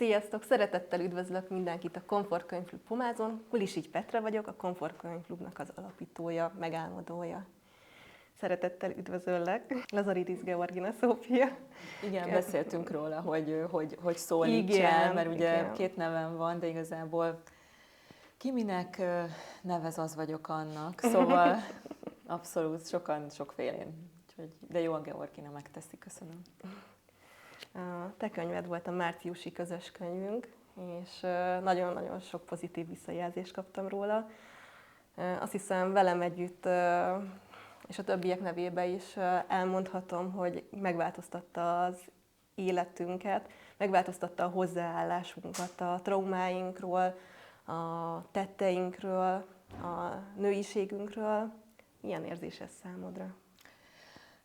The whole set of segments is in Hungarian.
Sziasztok! Szeretettel üdvözlök mindenkit a Komfort Könyvklub Pomázon. Kulisics Petra vagyok, a Komfort Könyvklubnak az alapítója, megálmodója. Szeretettel üdvözöllek, Lazaridis Georgina Szófia. Igen, beszéltünk róla, hogy szólítsál, mert ugye igen. Két nevem van, de igazából ki minek nevez, az vagyok annak. Szóval abszolút sokan sokfélén. De jó, a Georgina megteszi, köszönöm. A te könyved volt a márciusi közös könyvünk, és nagyon-nagyon sok pozitív visszajelzést kaptam róla. Azt hiszem velem együtt, és a többiek nevében is elmondhatom, hogy megváltoztatta az életünket, megváltoztatta a hozzáállásunkat a traumáinkról, a tetteinkről, a nőiségünkről. Milyen érzés ez számodra?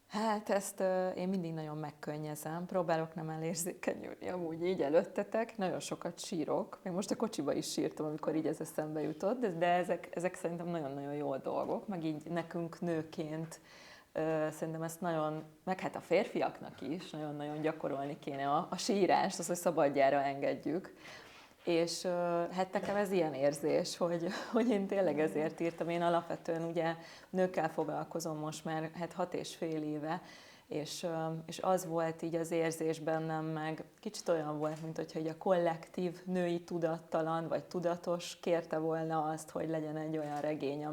Hát ezt én mindig nagyon megkönnyezem, próbálok nem elérzékenyülni amúgy így előttetek, nagyon sokat sírok, még most a kocsiba is sírtam, amikor így ez eszembe jutott, de ezek szerintem nagyon-nagyon jó dolgok, meg így nekünk nőként szerintem ezt nagyon, meg hát a férfiaknak is nagyon-nagyon gyakorolni kéne a sírást, az, hogy szabadjára engedjük. És hát nekem ez ilyen érzés, hogy én tényleg ezért írtam. Én alapvetően ugye nőkkel foglalkozom most már 6,5 éve, és az volt így az érzés bennem, meg kicsit olyan volt, mint hogyha így a kollektív női tudattalan vagy tudatos kérte volna azt, hogy legyen egy olyan regény,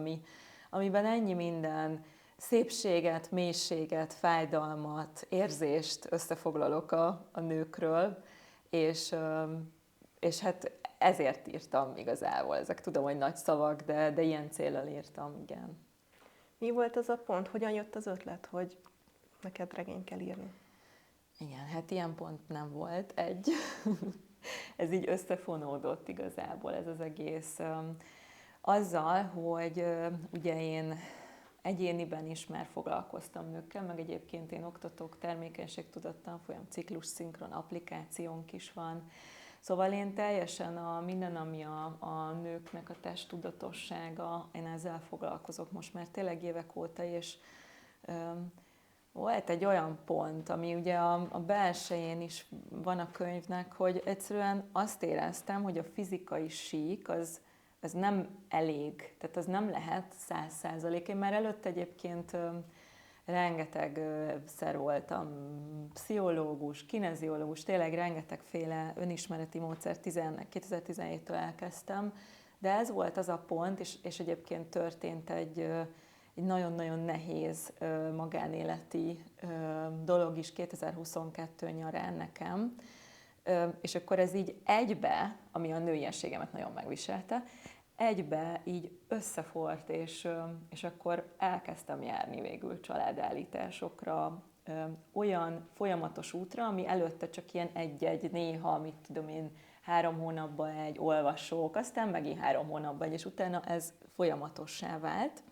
amiben ennyi minden szépséget, mélységet, fájdalmat, érzést összefoglalok a nőkről, és hát ezért írtam igazából. Ezek tudom, hogy nagy szavak, de ilyen céllal írtam, igen. Mi volt az a pont? Hogyan jött az ötlet, hogy neked regényt kell írni? Igen, hát ilyen pont nem volt egy. Ez így összefonódott igazából ez az egész. Azzal, hogy ugye én egyéniben is már foglalkoztam nőkkel, meg egyébként én oktatok, termékenységtudattanfolyam, ciklus szinkron applikációnk is van. Szóval én teljesen minden, ami a nőknek a testtudatossága, én ezzel foglalkozok most már tényleg évek óta, és volt egy olyan pont, ami ugye a belsején is van a könyvnek, hogy egyszerűen azt éreztem, hogy a fizikai sík az nem elég, tehát az nem lehet 100%. Én már előtt egyébként rengetegszer voltam pszichológus, kineziológus, tényleg rengetegféle önismereti módszert 2017-től elkezdtem, de ez volt az a pont, és egyébként történt egy nagyon-nagyon nehéz magánéleti dolog is 2022 nyarán nekem, és akkor ez így egybe, ami a nőiességemet nagyon megviselte, egybe így összefort, és akkor elkezdtem járni végül családállításokra, olyan folyamatos útra, ami előtte csak ilyen egy-egy, néha, mit tudom én, 3 hónapban egy olvasók, aztán megint 3 hónapban egy, és utána ez folyamatossá vált.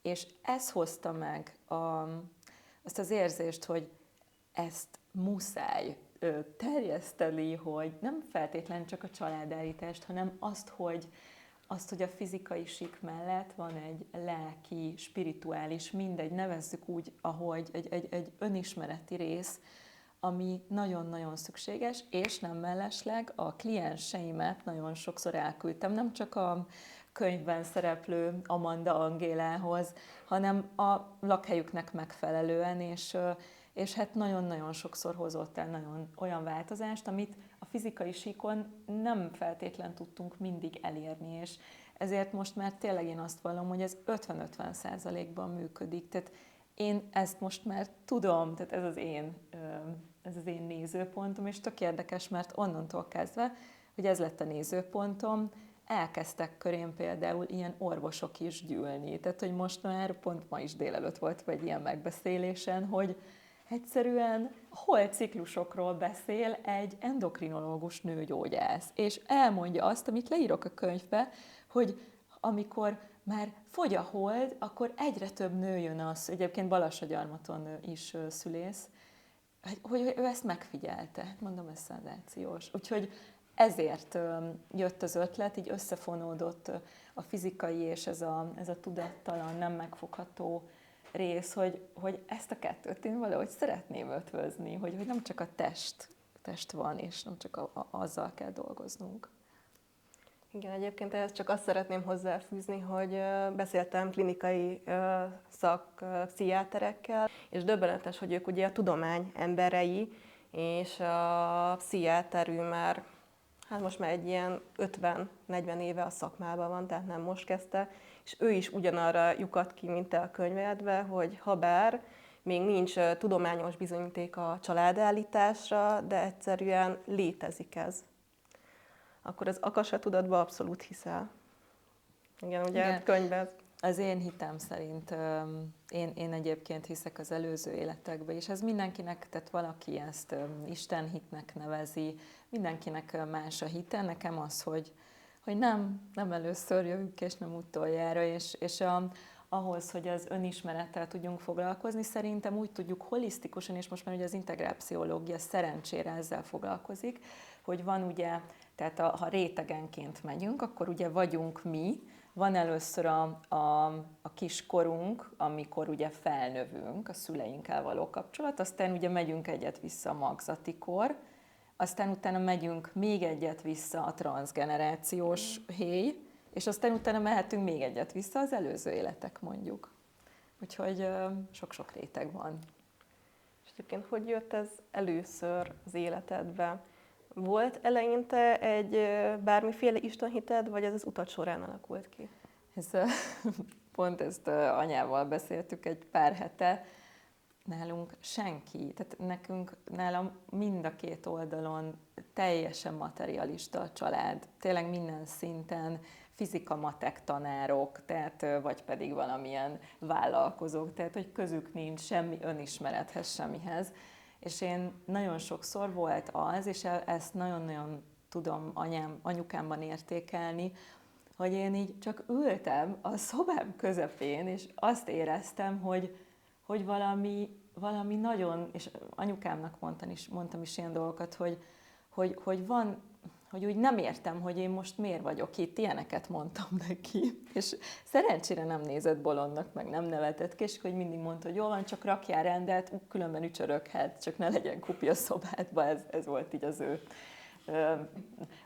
És ez hozta meg azt az érzést, hogy ezt muszáj terjeszteni, hogy nem feltétlenül csak a családállítást, hanem azt, hogy a fizikai sík mellett van egy lelki, spirituális, mindegy, nevezzük úgy, ahogy egy önismereti rész, ami nagyon-nagyon szükséges, és nem mellesleg a klienseimet nagyon sokszor elküldtem, nem csak a könyvben szereplő Amanda Angélához, hanem a lakhelyüknek megfelelően, és hát nagyon-nagyon sokszor hozott el nagyon olyan változást, amit a fizikai síkon nem feltétlen tudtunk mindig elérni, és ezért most már tényleg én azt vallom, hogy ez 50-50%-ban működik. Tehát én ezt most már tudom, tehát ez az én nézőpontom, és tök érdekes, mert onnantól kezdve, hogy ez lett a nézőpontom, elkezdtek körén például ilyen orvosok is gyűlni. Tehát, hogy most már, pont ma is délelőtt volt egy ilyen megbeszélésen, hogy egyszerűen holciklusokról beszél egy endokrinológus nőgyógyász, és elmondja azt, amit leírok a könyvbe, hogy amikor már fogy a hold, akkor egyre több nő jön az, egyébként Balassagyarmaton is szülész, hogy ő ezt megfigyelte. Mondom, ez szenzációs. Úgyhogy ezért jött az ötlet, így összefonódott a fizikai és ez a tudattalan, nem megfogható rész, hogy ezt a kettőt én valahogy szeretném ötvözni, hogy nem csak a test test van, és nem csak azzal kell dolgoznunk. Igen, egyébként ehhez csak azt szeretném hozzáfűzni, hogy beszéltem klinikai pszichiáterekkel, és döbbenetes, hogy ők ugye a tudomány emberei, és a pszichiáterű már, hát most már egy ilyen 50-40 éve a szakmában van, tehát nem most kezdte, és ő is ugyanarra lyukadt ki, mint te a könyvedbe, hogy habár még nincs tudományos bizonyíték a családállításra, de egyszerűen létezik ez. Akkor az akasha tudatba abszolút hiszel. Igen, ugye Igen. könyvben. Az én hitem szerint, én egyébként hiszek az előző életekbe, és ez mindenkinek, tehát valaki ezt istenhitnek nevezi, mindenkinek más a hite, nekem az, hogy nem először jövünk, és nem utoljára, és ahhoz, hogy az önismerettel tudjunk foglalkozni, szerintem úgy tudjuk holisztikusan, és most már ugye az integrál pszichológia szerencsére ezzel foglalkozik, hogy van ugye, tehát ha rétegenként megyünk, akkor ugye vagyunk mi, van először a kiskorunk, amikor ugye felnövünk, a szüleinkkel való kapcsolat, aztán ugye megyünk egyet vissza a magzati kor, aztán utána megyünk még egyet vissza a transzgenerációs héj, és aztán utána mehetünk még egyet vissza az előző életek mondjuk. Úgyhogy sok-sok réteg van. És egyébként hogy jött ez először az életedbe? Volt eleinte egy bármiféle istenhited, vagy ez az utat során alakult ki? Pont ezt anyával beszéltük egy pár hete. Nálunk senki, tehát nálam mind a két oldalon teljesen materialista a család. Tényleg minden szinten, fizika-matek tanárok, tehát, vagy pedig valamilyen vállalkozók, tehát hogy közük nincs semmi önismerethez, semmihez. És én nagyon sokszor volt az, és ezt nagyon-nagyon tudom anyukámban értékelni, hogy én így csak ültem a szobám közepén, és azt éreztem, hogy valami nagyon, és anyukámnak mondtam is ilyen dolgokat, hogy van, hogy úgy nem értem, hogy én most miért vagyok itt, ilyeneket mondtam neki. És szerencsére nem nézett bolondnak, meg nem nevetett ki, és hogy mindig mondta, hogy jól van, csak rakjál rendet, különben ücsöröghet, csak ne legyen kupi a szobádba, ez volt így az ő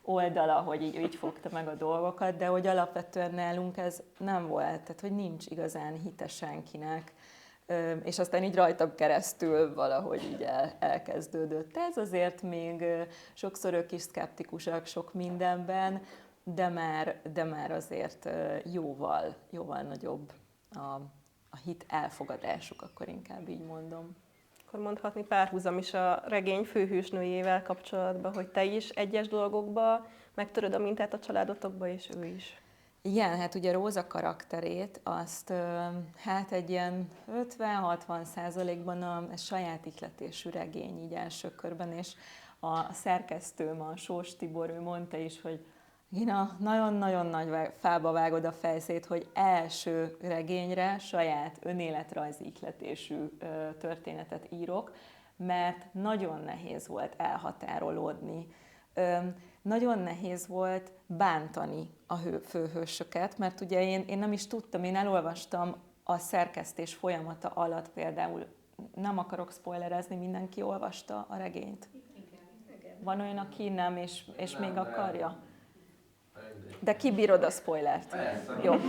oldala, hogy így fogta meg a dolgokat, de hogy alapvetően nálunk ez nem volt, tehát hogy nincs igazán hite senkinek, és aztán így rajtam keresztül valahogy így elkezdődött. Ez azért még sokszor ők is szkeptikusak sok mindenben, de már azért jóval nagyobb a hit elfogadásuk, akkor inkább így mondom. Akkor mondhatni párhuzam is a regény főhősnőjével kapcsolatban, hogy te is egyes dolgokba megtöröd a mintát a családotokba, és ő is. Igen, hát ugye Róza karakterét azt hát egy ilyen 50-60%-ban a saját ihletésű regény így első körben, és a szerkesztőm, a Sós Tibor, ő mondta is, hogy Gina, nagyon-nagyon nagy fába vágod a fejszét, hogy első regényre saját önéletrajzi ihletésű történetet írok, mert nagyon nehéz volt elhatárolódni. Nagyon nehéz volt bántani a főhősöket, mert ugye én nem is tudtam, én elolvastam a szerkesztés folyamata alatt például, nem akarok spoilerezni, mindenki olvasta a regényt. Igen. Van olyan, aki nem, és még akarja? De kibírod a spoilert? Jó, oké.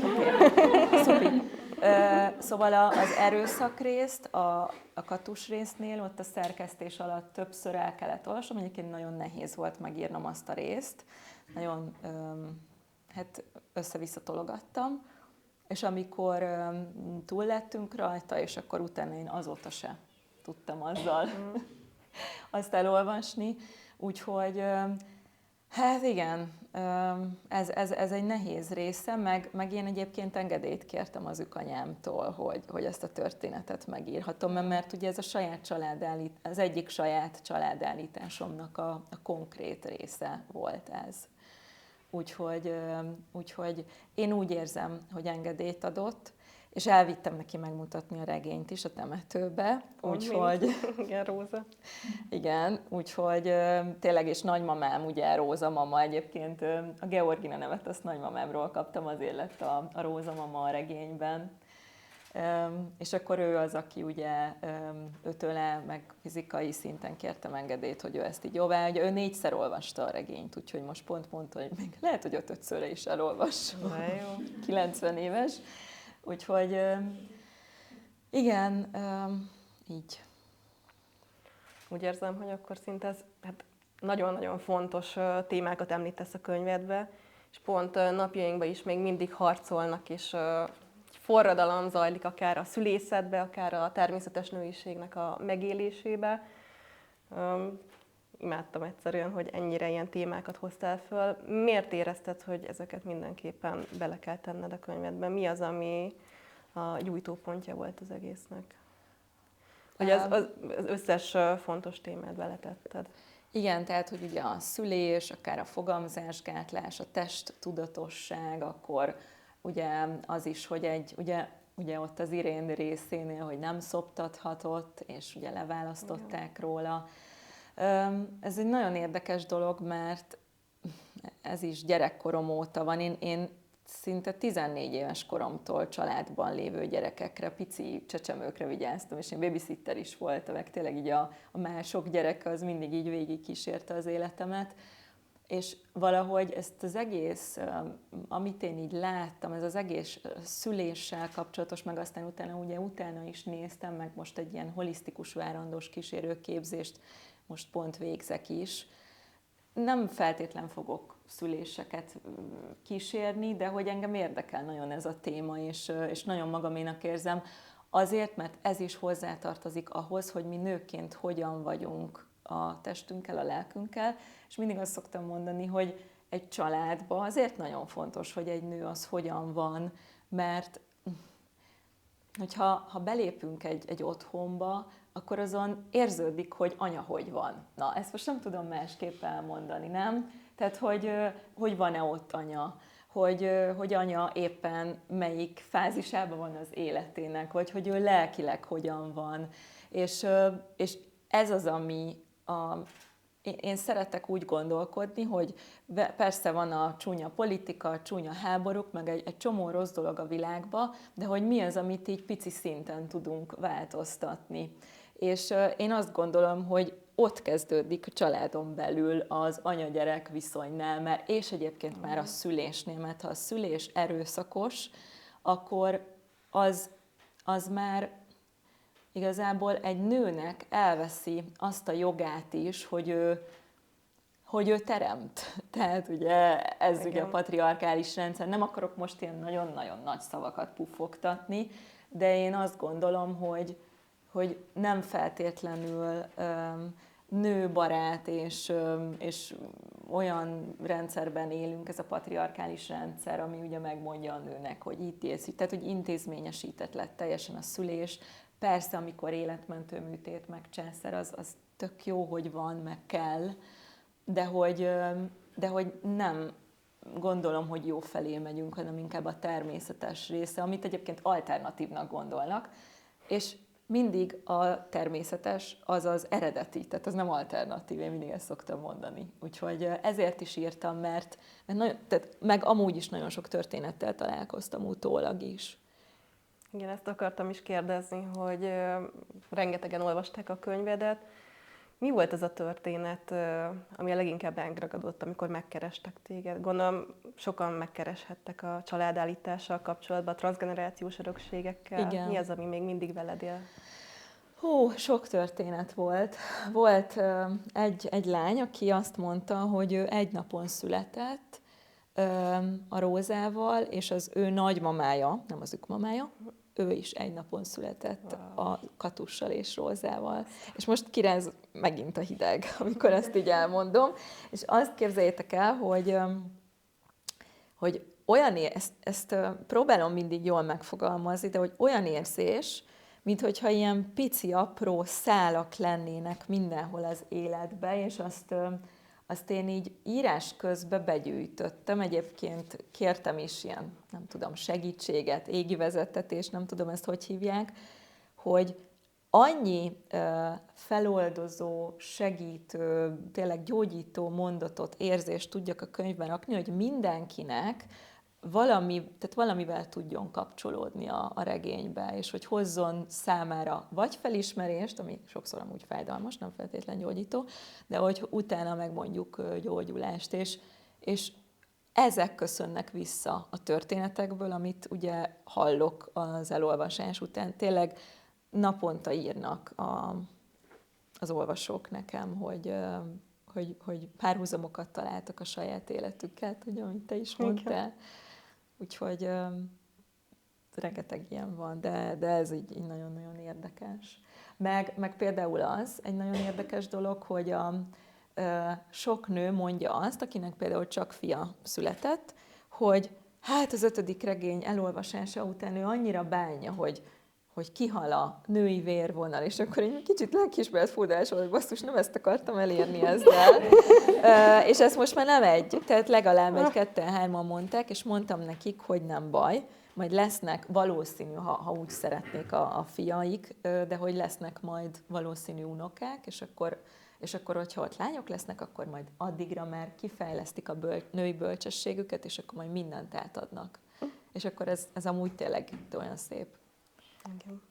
Szupi. Szóval az erőszak részt, a katus résznél ott a szerkesztés alatt többször el kellett olvasnom, egyébként nagyon nehéz volt megírnom azt a részt, nagyon hát össze-vissza tologattam, és amikor túl lettünk rajta, és akkor utána én azóta se tudtam azzal azt elolvasni, úgyhogy hát igen, ez egy nehéz része, meg én egyébként engedélyt kértem az anyámtól, hogy ezt a történetet megírhatom, mert ugye ez az egyik saját családállításomnak a konkrét része volt ez. Úgyhogy én úgy érzem, hogy engedélyt adott, és elvittem neki megmutatni a regényt is a temetőbe, úgyhogy... Igen, Róza. Igen, úgyhogy tényleg, és nagymamám, ugye Róza mama egyébként, a Georgina nevet azt nagymamámról kaptam, azért lett a Róza mama a regényben. És akkor ő az, aki ugye tőle meg fizikai szinten kértem engedélyt, hogy ő ezt így jóváhagyja. Ő 4-szer olvasta a regényt, úgyhogy most pont mondta, hogy még lehet, hogy 5-szörre is elolvas. De jó. 90 éves. Úgyhogy igen, így. Úgy érzem, hogy akkor szinte ez hát nagyon-nagyon fontos témákat említesz a könyvedbe, és pont napjainkban is még mindig harcolnak, és forradalom zajlik akár a szülészetbe, akár a természetes nőiségnek a megélésébe. Imádtam egyszerűen, hogy ennyire ilyen témákat hoztál föl. Miért érezted, hogy ezeket mindenképpen bele kell tenned a könyvedbe? Mi az, ami a gyújtópontja volt az egésznek? Hogy az összes fontos témát beletetted. Igen, tehát, hogy ugye a szülés, akár a fogamzásgátlás, a testtudatosság, akkor ugye az is, hogy ugye ott az Irén részénél, hogy nem szoptathatott, és ugye leválasztották róla. Ez egy nagyon érdekes dolog, mert ez is gyerekkorom óta van. Én szinte 14 éves koromtól családban lévő gyerekekre, pici csecsemőkre vigyáztam, és én babysitter is voltam, meg tényleg így a mások gyereke az mindig így végig kísérte az életemet. És valahogy ezt az egész, amit én így láttam, ez az egész szüléssel kapcsolatos, meg aztán utána is néztem, meg most egy ilyen holisztikus várandós kísérőképzést most pont végzek is. Nem feltétlen fogok szüléseket kísérni, de hogy engem érdekel nagyon ez a téma, és nagyon magaménak érzem, azért, mert ez is hozzátartozik ahhoz, hogy mi nőként hogyan vagyunk a testünkkel, a lelkünkkel, és mindig azt szoktam mondani, hogy egy családban azért nagyon fontos, hogy egy nő az hogyan van, mert hogyha belépünk egy otthonba, akkor azon érződik, hogy anya hogy van. Na, ezt most nem tudom másképp elmondani, nem? Tehát, hogy van-e ott anya, hogy anya éppen melyik fázisában van az életének, vagy hogy ő lelkileg hogyan van. És ez az, ami én szeretek úgy gondolkodni, hogy persze van a csúnya politika, a csúnya háborúk, meg egy csomó rossz dolog a világban, de hogy mi az, amit így pici szinten tudunk változtatni. És én azt gondolom, hogy ott kezdődik a családon belül az anya-gyerek viszonynál, és egyébként már a szülésnél, mert ha a szülés erőszakos, akkor az már igazából egy nőnek elveszi azt a jogát is, hogy ő teremt. Tehát ugye ez ugye a patriarkális rendszer. Nem akarok most ilyen nagyon-nagyon nagy szavakat puffogtatni, de én azt gondolom, hogy nem feltétlenül nőbarát és olyan rendszerben élünk, ez a patriarkális rendszer, ami ugye megmondja a nőnek, hogy intézi, tehát hogy intézményesített lett teljesen a szülés. Persze, amikor életmentő műtét, meg császár, az tök jó, hogy van, meg kell, de hogy nem gondolom, hogy jó felé megyünk, hanem inkább a természetes része, amit egyébként alternatívnak gondolnak, és mindig a természetes az az eredeti, tehát az nem alternatív, én mindig ezt szoktam mondani. Úgyhogy ezért is írtam, mert tehát meg amúgy is nagyon sok történettel találkoztam utólag is. Igen, ezt akartam is kérdezni, hogy rengetegen olvasták a könyvedet. Mi volt az a történet, ami a leginkább megragadott, amikor megkerestek téged? Gondolom, sokan megkereshettek a családállítással kapcsolatban, a transzgenerációs örökségekkel. Igen. Mi az, ami még mindig veled él? Sok történet volt. Volt egy lány, aki azt mondta, hogy ő egy napon született a Rózával, és az ő nagymamája, nem az mamája, ő is egy napon született a Katussal és Rózával. És most kiráz megint a hideg, amikor ezt így elmondom. És azt képzeljétek el, hogy olyan, ezt próbálom mindig jól megfogalmazni, de hogy olyan érzés, minthogyha ilyen pici, apró szálak lennének mindenhol az életbe, és azt én így írás közben begyűjtöttem. Egyébként kértem is ilyen, nem tudom, segítséget, égi vezettetést, nem tudom ezt hogy hívják, hogy annyi feloldozó, segítő, tényleg gyógyító mondatot, érzést tudjak a könyvben rakni, hogy mindenkinek tehát valamivel tudjon kapcsolódni a regénybe, és hogy hozzon számára vagy felismerést, ami sokszor amúgy fájdalmas, nem feltétlenül gyógyító, de hogy utána meg mondjuk gyógyulást, és ezek köszönnek vissza a történetekből, amit ugye hallok az elolvasás után. Tényleg naponta írnak az olvasók nekem, hogy párhuzamokat találtak a saját életükkel, hogy amit te is mondtál. Úgyhogy rengeteg ilyen van, de ez így nagyon-nagyon érdekes. Meg például az egy nagyon érdekes dolog, hogy sok nő mondja azt, akinek például csak fia született, hogy hát az 5. regény elolvasása után ő annyira bánja, hogy kihal a női vérvonal, és akkor egy kicsit lelkiismeret furdalás volt, hogy basszus, nem ezt akartam elérni ezzel. És ez most már nem egy, tehát legalább egy, ketten, hárman mondták, és mondtam nekik, hogy nem baj, majd lesznek valószínű, ha úgy szeretnék a fiaik, de hogy lesznek majd valószínű unokák, és akkor, hogyha ott lányok lesznek, akkor majd addigra már kifejlesztik a női bölcsességüket, és akkor majd mindent átadnak. És akkor ez amúgy tényleg olyan szép. Igen.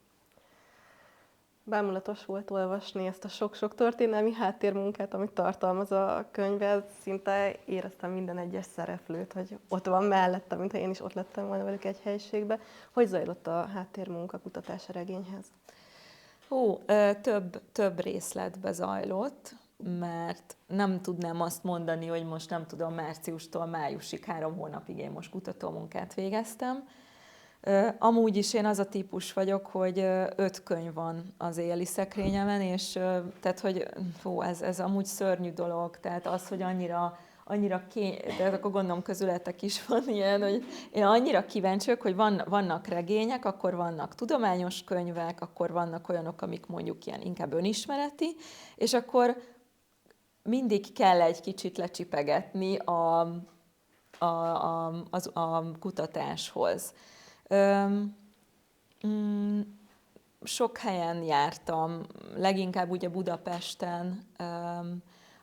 Bámulatos volt olvasni ezt a sok-sok történelmi háttérmunkát, amit tartalmaz a könyved. Szinte éreztem minden egyes szereplőt, hogy ott van mellettem, mintha én is ott lettem volna velük egy helyiségbe. Hogy zajlott a háttérmunka kutatás a regényhez? Több részletbe zajlott, mert nem tudnám azt mondani, hogy most nem tudom, márciustól májusig 3 hónapig én most kutatómunkát végeztem. Amúgy is én az a típus vagyok, hogy 5 könyv van az éjjeli szekrényemen, és tehát, hogy ez amúgy szörnyű dolog, tehát az, hogy annyira tehát akkor gondolom közületek is van ilyen, hogy én annyira kíváncsi vagyok, hogy vannak regények, akkor vannak tudományos könyvek, akkor vannak olyanok, amik mondjuk ilyen inkább önismereti, és akkor mindig kell egy kicsit lecsipegetni a kutatáshoz. Sok helyen jártam, leginkább ugye Budapesten,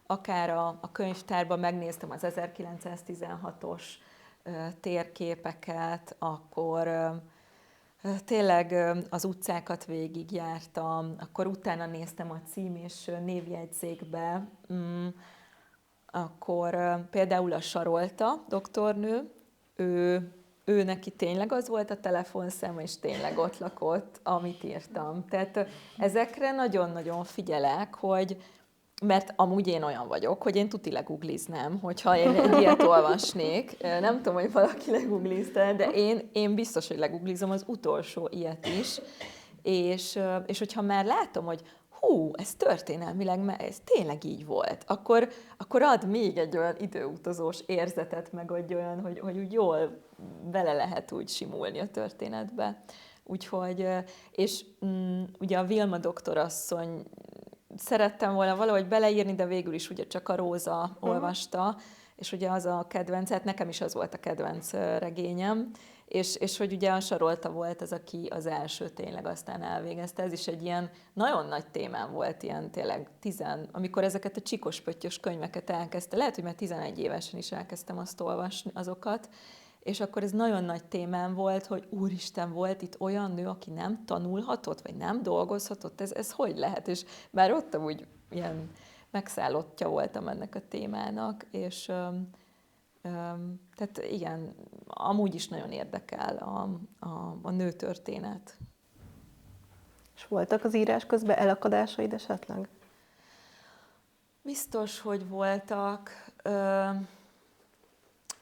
akár a könyvtárban megnéztem az 1916-os térképeket, akkor tényleg az utcákat végigjártam, akkor utána néztem a cím és névjegyzékbe, akkor például a Sarolta doktornő, ő neki tényleg az volt a telefonszáma, és tényleg ott lakott, amit írtam. Tehát ezekre nagyon-nagyon figyelek, mert amúgy én olyan vagyok, hogy én tuti legugliznám, hogyha én egy ilyet olvasnék. Nem tudom, hogy valaki leguglizte, de én biztos, hogy leguglizom az utolsó ilyet is. És hogyha már látom, hogy ez történelmileg, mert ez tényleg így volt, akkor ad még egy olyan időutazós érzetet, meg egy olyan, hogy úgy jól bele lehet úgy simulni a történetbe. Úgyhogy, és ugye a Vilma doktorasszony szerettem volna valahogy beleírni, de végül is ugye csak a Róza olvasta, és ugye az a kedvenc, hát nekem is az volt a kedvenc regényem, és hogy ugye a Sarolta volt az, aki az első tényleg aztán elvégezte. Ez is egy ilyen nagyon nagy témám volt, ilyen tényleg amikor ezeket a csikos-pöttyös könyveket elkezdte, lehet, hogy már 11 évesen is elkezdtem azt olvasni azokat, és akkor ez nagyon nagy témám volt, hogy úristen, volt itt olyan nő, aki nem tanulhatott, vagy nem dolgozhatott, ez hogy lehet? És bár ott amúgy ilyen megszállottja voltam ennek a témának, és tehát igen, amúgy is nagyon érdekel a nőtörténet. És voltak az írás közben elakadásaid esetleg? Biztos, hogy voltak.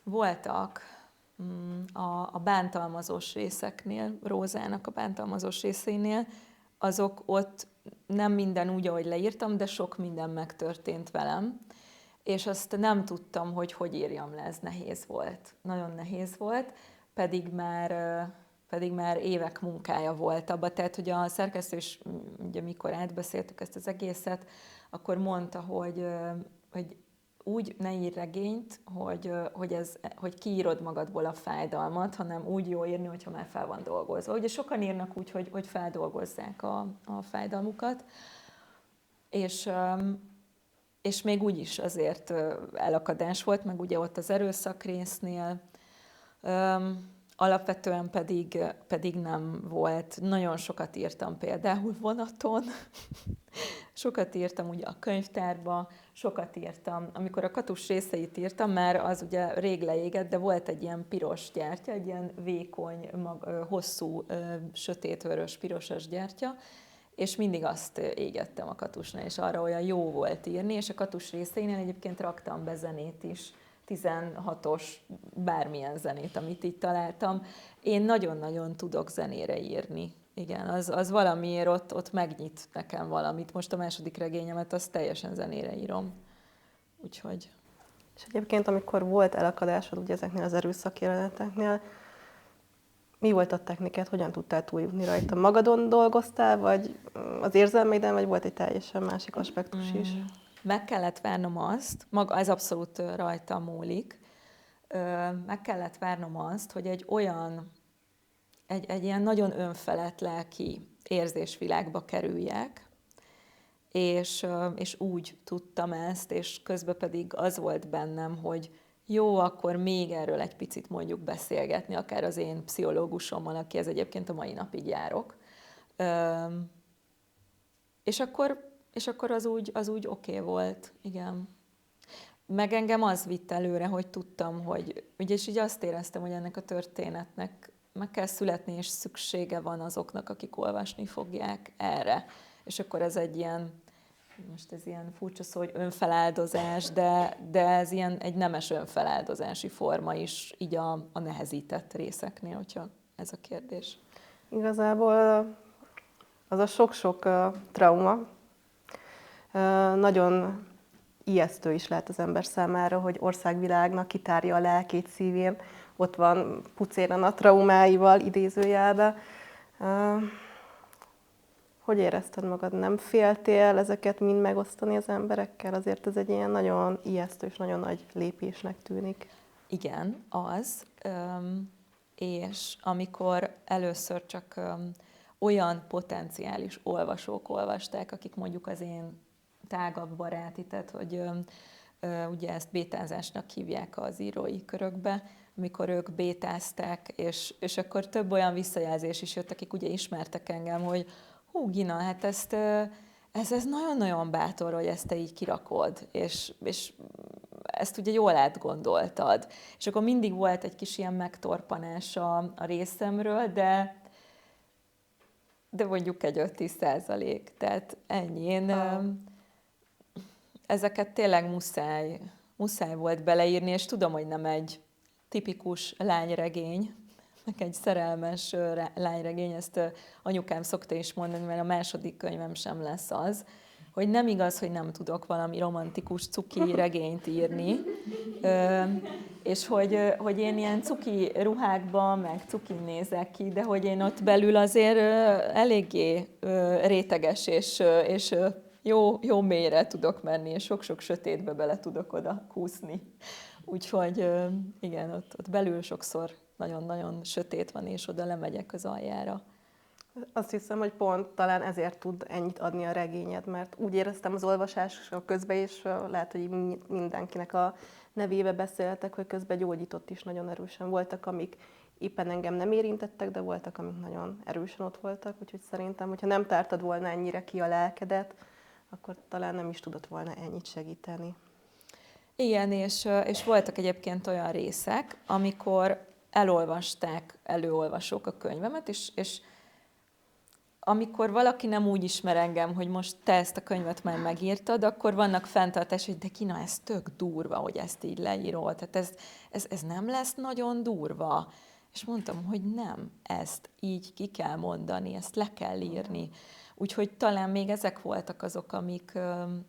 Voltak a bántalmazós részeknél, Rózának a bántalmazós részénél, azok ott nem minden úgy, ahogy leírtam, de sok minden megtörtént velem. És azt nem tudtam, hogy írjam le, ez nehéz volt. Nagyon nehéz volt, pedig már évek munkája volt abba. Tehát, hogy a szerkesztő is, ugye mikor átbeszéltük ezt az akkor mondta, hogy úgy ne írj regényt, hogy kiírod magadból a fájdalmat, hanem úgy jó írni, hogyha már fel van dolgozva. Ugye sokan írnak úgy, hogy feldolgozzák a fájdalmukat, és még úgy is azért elakadás volt, meg ugye ott az erőszak résznél, Alapvetően pedig nem volt. Nagyon sokat írtam például vonaton, sokat írtam ugye a könyvtárba, sokat írtam, amikor a Katus részeit írtam, már az ugye rég leégett, de volt egy ilyen piros gyertya, egy ilyen vékony, hosszú, sötétvörös, pirosas gyertya, és mindig azt égettem a Katusnál, és arra olyan jó volt írni, és a Katus részeinél egyébként raktam be zenét is, 16-os bármilyen zenét, amit így találtam. Én nagyon-nagyon tudok zenére írni. Igen, az valamiért ott megnyit nekem valamit. Most a második regényemet, azt teljesen zenére írom. Úgyhogy... És egyébként, amikor volt elakadásod ugye ezeknél az erőszakjeleneteknél, mi volt a technikát, hogyan tudtál túljutni rajta? Magadon dolgoztál, vagy az érzelmeiden, vagy volt egy teljesen másik aspektus is? Meg kellett várnom azt, maga ez abszolút rajta múlik, meg kellett várnom azt, hogy egy ilyen nagyon önfelett lelki érzésvilágba kerüljek, és úgy tudtam ezt, és közben pedig az volt bennem, hogy jó, akkor még erről egy picit mondjuk beszélgetni, akár az én pszichológusommal, akihez egyébként a mai napig járok. És akkor az úgy oké volt, igen. Meg engem az vitt előre, hogy tudtam, hogy, ugye, és így azt éreztem, hogy ennek a történetnek meg kell születni, és szüksége van azoknak, akik olvasni fogják erre. És akkor ez egy ilyen, most ez ilyen furcsa szó, hogy önfeláldozás, de ez ilyen egy nemes önfeláldozási forma is, így a nehezített részeknél, hogyha ez a kérdés. Igazából az a sok-sok trauma nagyon ijesztő is lehet az ember számára, hogy országvilágnak kitárja a lelkét, szívén. Ott van pucéran a traumáival, idézőjelbe. Hogy érezted magad? Nem féltél ezeket mind megosztani az emberekkel? Azért ez egy ilyen nagyon ijesztő és nagyon nagy lépésnek tűnik. Igen, az. És amikor először csak olyan potenciális olvasók olvasták, akik mondjuk az én tágabb baráti, tehát hogy ugye ezt bétázásnak hívják az írói körökbe, amikor ők bétázták, és akkor több olyan visszajelzés is jött, akik ugye ismertek engem, hogy hú, Gina, hát ez nagyon-nagyon bátor, hogy ezt te így kirakod, és ezt ugye jól átgondoltad. És akkor mindig volt egy kis ilyen megtorpanás a részemről, de mondjuk egy 5-10%. Tehát ennyi. Én ezeket tényleg muszáj volt beleírni, és tudom, hogy nem egy tipikus lányregény, meg egy szerelmes lányregény, ezt anyukám szokta is mondani, mert a második könyvem sem lesz az, hogy nem igaz, hogy nem tudok valami romantikus cuki regényt írni, és hogy én ilyen cuki ruhákban, meg cukin nézek ki, de hogy én ott belül azért eléggé réteges, és jó mélyre tudok menni, és sok-sok sötétbe bele tudok oda kúszni. Úgyhogy igen, ott belül sokszor nagyon-nagyon sötét van, és oda lemegyek az aljára. Azt hiszem, hogy pont talán ezért tud ennyit adni a regényed, mert úgy éreztem az olvasás közben, és lehet, hogy mindenkinek a nevébe beszéltek, hogy közben gyógyított is nagyon erősen. Voltak, amik éppen engem nem érintettek, de voltak, amik nagyon erősen ott voltak, úgyhogy szerintem, hogyha nem tártad volna ennyire ki a lelkedet, akkor talán nem is tudott volna ennyit segíteni. Igen, és voltak egyébként olyan részek, amikor elolvasták előolvasók a könyvemet, és amikor valaki nem úgy ismer engem, hogy most te ezt a könyvet már megírtad, akkor vannak fenntartások, hogy de Gina, ez tök durva, hogy ezt így leírod. Tehát ez nem lesz nagyon durva. És mondtam, hogy nem, ezt így ki kell mondani, ezt le kell írni. Úgyhogy talán még ezek voltak azok,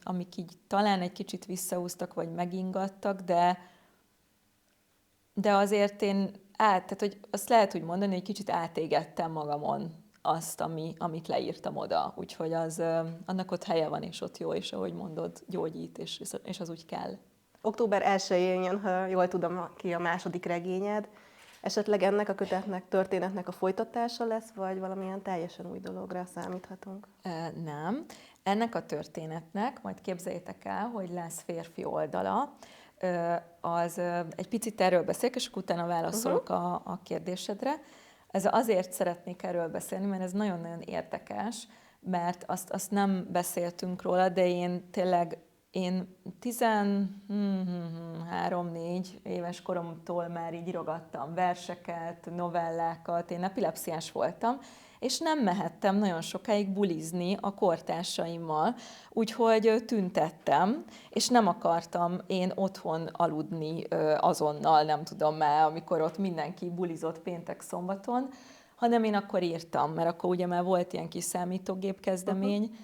amik így talán egy kicsit visszaúztak, vagy megingattak, de azért tehát hogy azt lehet úgy mondani, hogy kicsit átégettem magamon azt, amit leírtam oda. Úgyhogy annak ott helye van, és ott jó, és ahogy mondod, gyógyít, és az úgy kell. Október 1-én jön, ha jól tudom, ki a második regényed. Esetleg ennek a történetnek a folytatása lesz, vagy valamilyen teljesen új dologra számíthatunk? Nem. Ennek a történetnek, majd képzeljétek el, hogy lesz férfi oldala. az egy picit erről beszélek, és akkor utána válaszolok a kérdésedre. Ez azért szeretnék erről beszélni, mert ez nagyon-nagyon érdekes, mert azt nem beszéltünk róla, de én 13-4 éves koromtól már így írogattam verseket, novellákat, én epilepsziás voltam, és nem mehettem nagyon sokáig bulizni a kortársaimmal, úgyhogy tüntettem, és nem akartam én otthon aludni azonnal, nem tudom már, amikor ott mindenki bulizott péntek-szombaton, hanem én akkor írtam, mert akkor ugye már volt ilyen kis számítógép kezdemény,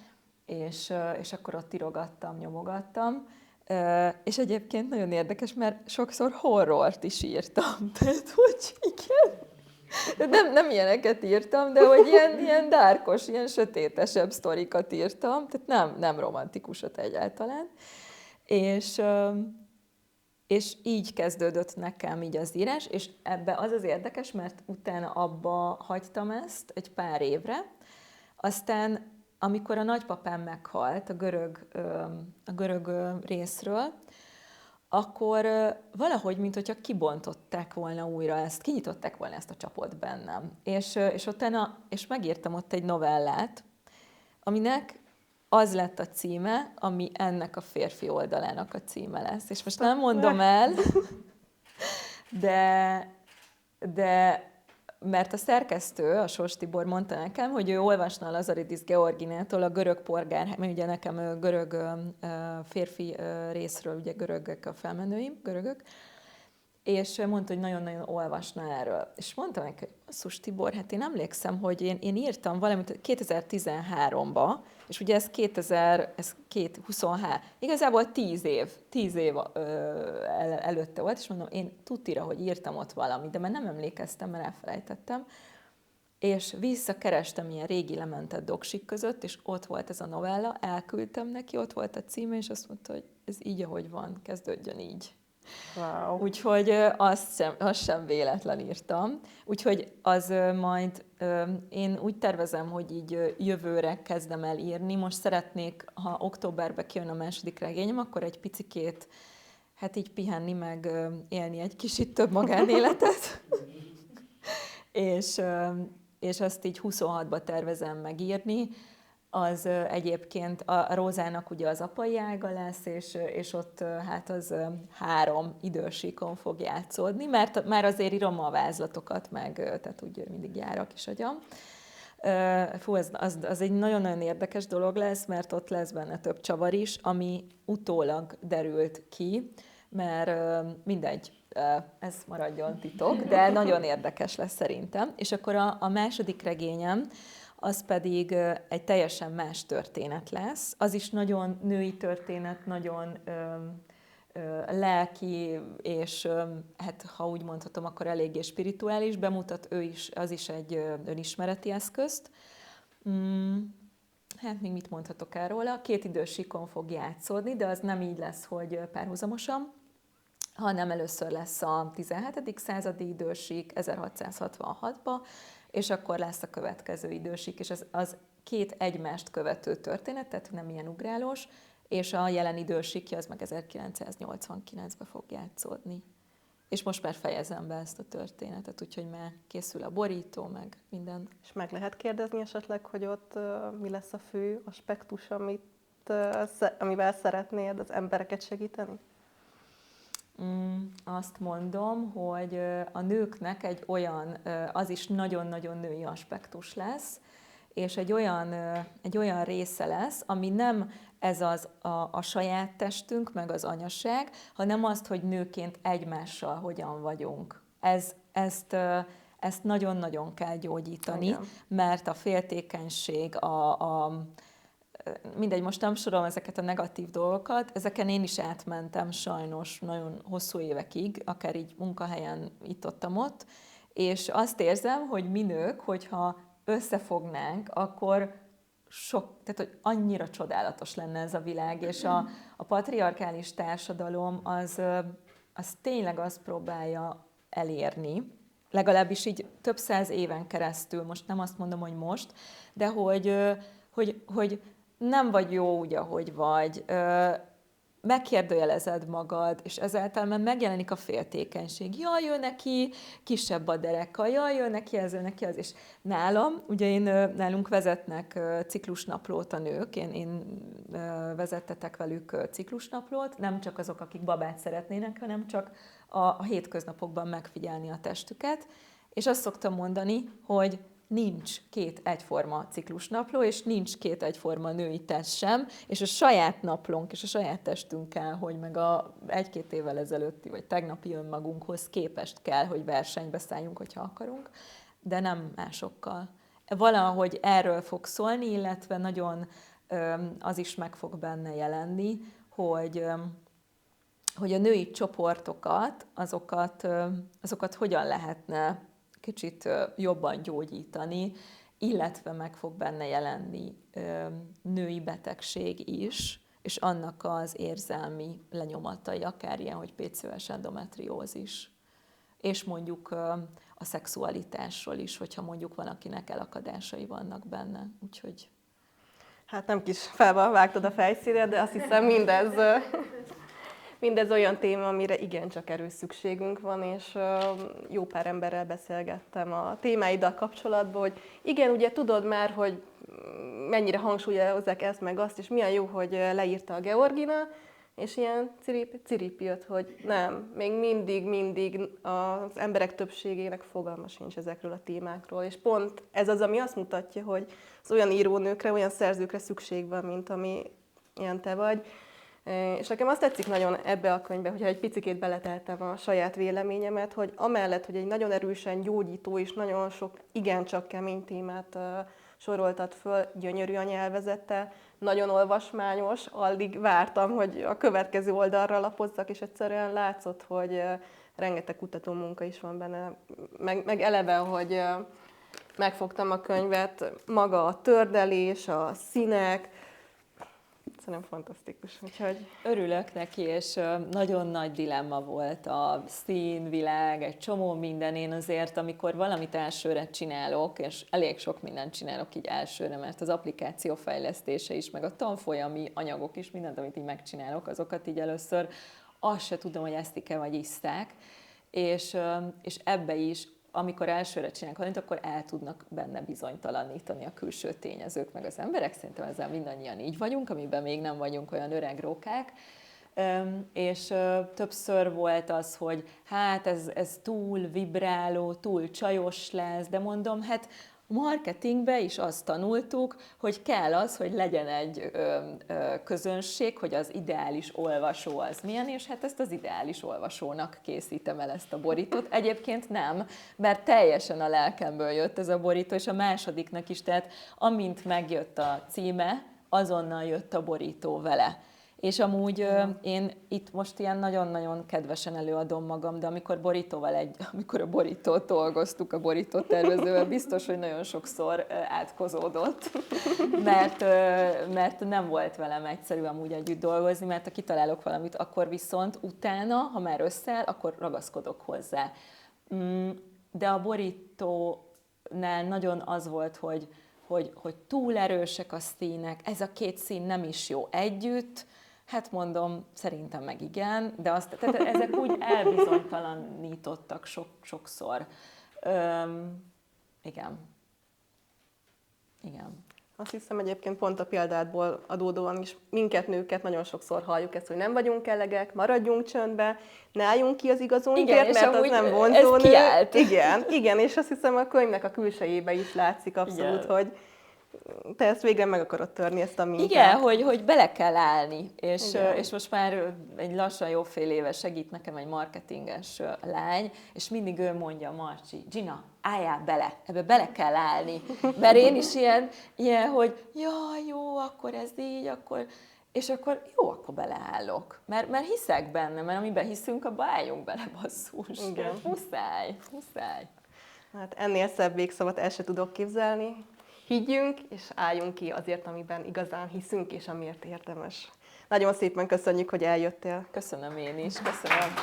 és akkor ott írogattam, nyomogattam. És egyébként nagyon érdekes, mert sokszor horrort is írtam. Tehát, hogy igen. Nem ilyeneket írtam, de hogy ilyen dárkos, ilyen sötétesebb sztorikat írtam, tehát nem romantikusat egyáltalán. És így kezdődött nekem így az írás, és ebbe az érdekes, mert utána abba hagytam ezt egy pár évre, aztán amikor a nagypapám meghalt a görög részről, akkor valahogy, mintha kibontották volna újra ezt, kinyitották volna ezt a csapot bennem. És megírtam ott egy novellát, aminek az lett a címe, ami ennek a férfi oldalának a címe lesz. És most nem mondom el, de mert a szerkesztő, a Sós Tibor mondta nekem, hogy ő olvasna a Lazaridis Georginától a görög polgár, mert ugye nekem görög férfi részről, ugye görögök a felmenőim, görögök, és mondta, hogy nagyon-nagyon olvasna erről. És mondtam neki, hogy basszus Tibor, hát én emlékszem, hogy én írtam valamit 2013-ba, és ugye ez 2023, igazából 10 év előtte volt, és mondom, én tudtira, hogy írtam ott valamit, de már nem emlékeztem, mert elfelejtettem. És visszakerestem ilyen régi lementett doksik között, és ott volt ez a novella, elküldtem neki, ott volt a címe, és azt mondta, hogy ez így, ahogy van, kezdődjön így. Wow. Úgyhogy azt sem véletlen írtam. Úgyhogy az majd én úgy tervezem, hogy így jövőre kezdem el írni. Most szeretnék, ha októberben kijön a második regényem, akkor egy picikét hát így pihenni, meg élni egy kicsit több magánéletet. és azt így 26-ba tervezem megírni. Az egyébként a Rózának ugye az apai ága lesz, és ott hát az 3 idősíkon fog játszódni, mert már azért írom a vázlatokat, meg tehát úgy mindig jár a kis agyam. Az egy nagyon-nagyon érdekes dolog lesz, mert ott lesz benne több csavar is, ami utólag derült ki, mert mindegy, ez maradjon titok, de nagyon érdekes lesz szerintem. És akkor a második regényem, az pedig egy teljesen más történet lesz. Az is nagyon női történet, nagyon lelki, és hát ha úgy mondhatom, akkor eléggé spirituális, bemutat ő is, az is egy önismereti eszközt. Hát még mit mondhatok el róla? 2 idősíkon fog játszódni, de az nem így lesz, hogy párhuzamosan, hanem először lesz a 17. századi idősík 1666-ba, és akkor lesz a következő idősík, és az 2 egymást követő történet, tehát nem ilyen ugrálós, és a jelen idősíkja az meg 1989-ben fog játszódni. És most már fejezem be ezt a történetet, úgyhogy már készül a borító, meg minden. És meg lehet kérdezni esetleg, hogy ott mi lesz a fő aspektus, amivel szeretnéd az embereket segíteni? Azt mondom, hogy a nőknek egy olyan, az is nagyon-nagyon női aspektus lesz, és egy olyan része lesz, ami nem ez a saját testünk, meg az anyaság, hanem azt, hogy nőként egymással hogyan vagyunk. Ezt nagyon-nagyon kell gyógyítani, igen. Mert a féltékenység, mindegy, most nem sorolom ezeket a negatív dolgokat, ezeken én is átmentem sajnos nagyon hosszú évekig, akár így munkahelyen itt-ott, és azt érzem, hogy mi nők, hogyha összefognánk, akkor tehát hogy annyira csodálatos lenne ez a világ, és a patriarkális társadalom az tényleg azt próbálja elérni, legalábbis így több 100 éven keresztül, most nem azt mondom, hogy most, de hogy nem vagy jó úgy, ahogy vagy, megkérdőjelezed magad, és ezáltal már megjelenik a féltékenység. Jaj, ő neki kisebb a dereka, jaj, ő neki ez, ő neki az. És nálam, ugye nálunk vezetnek ciklusnaplót a nők, én vezettetek velük ciklusnaplót, nem csak azok, akik babát szeretnének, hanem csak a hétköznapokban megfigyelni a testüket. És azt szoktam mondani, hogy nincs két egyforma ciklusnapló, és nincs két egyforma női test sem, és a saját naplónk és a saját testünk kell, hogy meg a 1-2 évvel ezelőtti, vagy tegnapi önmagunkhoz képest kell, hogy versenybe szálljunk, hogyha akarunk, de nem másokkal. Valahogy erről fog szólni, illetve nagyon az is meg fog benne jelenni, hogy a női csoportokat, azokat hogyan lehetne kicsit jobban gyógyítani, illetve meg fog benne jelenni női betegség is, és annak az érzelmi lenyomatai, akár ilyen, hogy PCOS, endometriózis. És mondjuk a szexualitásról is, hogyha mondjuk van, akinek elakadásai vannak benne. Úgyhogy... Hát nem kis felbe vágtad a fejszínet, de azt hiszem mindez olyan téma, amire igencsak erős szükségünk van, és jó pár emberrel beszélgettem a témáiddal kapcsolatban, hogy igen, ugye tudod már, hogy mennyire hangsúlyozzák ezt meg azt, és milyen jó, hogy leírta a Georgina, és ilyen cirip jött, hogy nem, még mindig az emberek többségének fogalma sincs ezekről a témákról, és pont ez az, ami azt mutatja, hogy az olyan írónőkre, olyan szerzőkre szükség van, mint ami ilyen te vagy. És nekem azt tetszik nagyon ebbe a könyvbe, hogyha egy picikét beleteltem a saját véleményemet, hogy amellett, hogy egy nagyon erősen gyógyító és nagyon sok igencsak kemény témát soroltat föl, gyönyörű a nyelvezete, nagyon olvasmányos, alig vártam, hogy a következő oldalra lapozzak, és egyszerűen látszott, hogy rengeteg kutató munka is van benne, meg eleve, hogy megfogtam a könyvet, maga a tördelés, a színek, szerintem fantasztikus. Úgyhogy... Örülök neki, és nagyon nagy dilemma volt a színvilág, egy csomó minden. Én azért, amikor valamit elsőre csinálok, és elég sok mindent csinálok így elsőre, mert az applikáció fejlesztése is, meg a tanfolyami anyagok is, mindent, amit így megcsinálok, azokat így először azt se tudom, hogy esztik-e vagy iszták, és ebbe is, amikor elsőre csinálnak valamit, akkor el tudnak benne bizonytalanítani a külső tényezők, meg az emberek. Szerintem ezzel mindannyian így vagyunk, amiben még nem vagyunk olyan öreg rókák. És többször volt az, hogy hát ez túl vibráló, túl csajos lesz, de mondom, hát marketingben is azt tanultuk, hogy kell az, hogy legyen egy közönség, hogy az ideális olvasó az milyen, és hát ezt az ideális olvasónak készítem el ezt a borítót. Egyébként nem, mert teljesen a lelkemből jött ez a borító, és a másodiknak is, tehát amint megjött a címe, azonnal jött a borító vele. És amúgy én itt most ilyen nagyon-nagyon kedvesen előadom magam, de amikor a borítót dolgoztuk, a borítótervezővel, biztos, hogy nagyon sokszor átkozódott, mert nem volt velem egyszerű amúgy együtt dolgozni, mert ha kitalálok valamit, akkor viszont utána, ha már összeáll, akkor ragaszkodok hozzá. De a borítónál nagyon az volt, hogy túl erősek a színek, ez a két szín nem is jó együtt. Hát mondom, szerintem meg igen, de tehát ezek úgy elbizonytalanítottak sokszor. Igen. Azt hiszem egyébként pont a példádból adódóan is minket nőket nagyon sokszor halljuk ezt, hogy nem vagyunk elegek, maradjunk csöndbe, ne álljunk ki az igazunkért, mert az nem vonzó nő. Igen, és azt hiszem a könyvnek a külsejébe is látszik abszolút, igen, hogy te ezt végre meg akarod törni, ezt a mintát. Igen, hogy bele kell állni, és most már egy lassan jó fél éve segít nekem egy marketinges lány, és mindig ő mondja, Marcsi, Gina, álljál bele, ebbe bele kell állni. Mert én is ilyen hogy jaj, jó, akkor ez így, akkor... És akkor jó, akkor beleállok. Mert hiszek benne, mert amiben hiszünk, abban álljunk bele, basszus. Igen. Muszáj. Hát ennél szebb végszavat el se tudok képzelni. Higgyünk, és álljunk ki azért, amiben igazán hiszünk, és amiért érdemes. Nagyon szépen köszönjük, hogy eljöttél. Köszönöm én is. Köszönöm.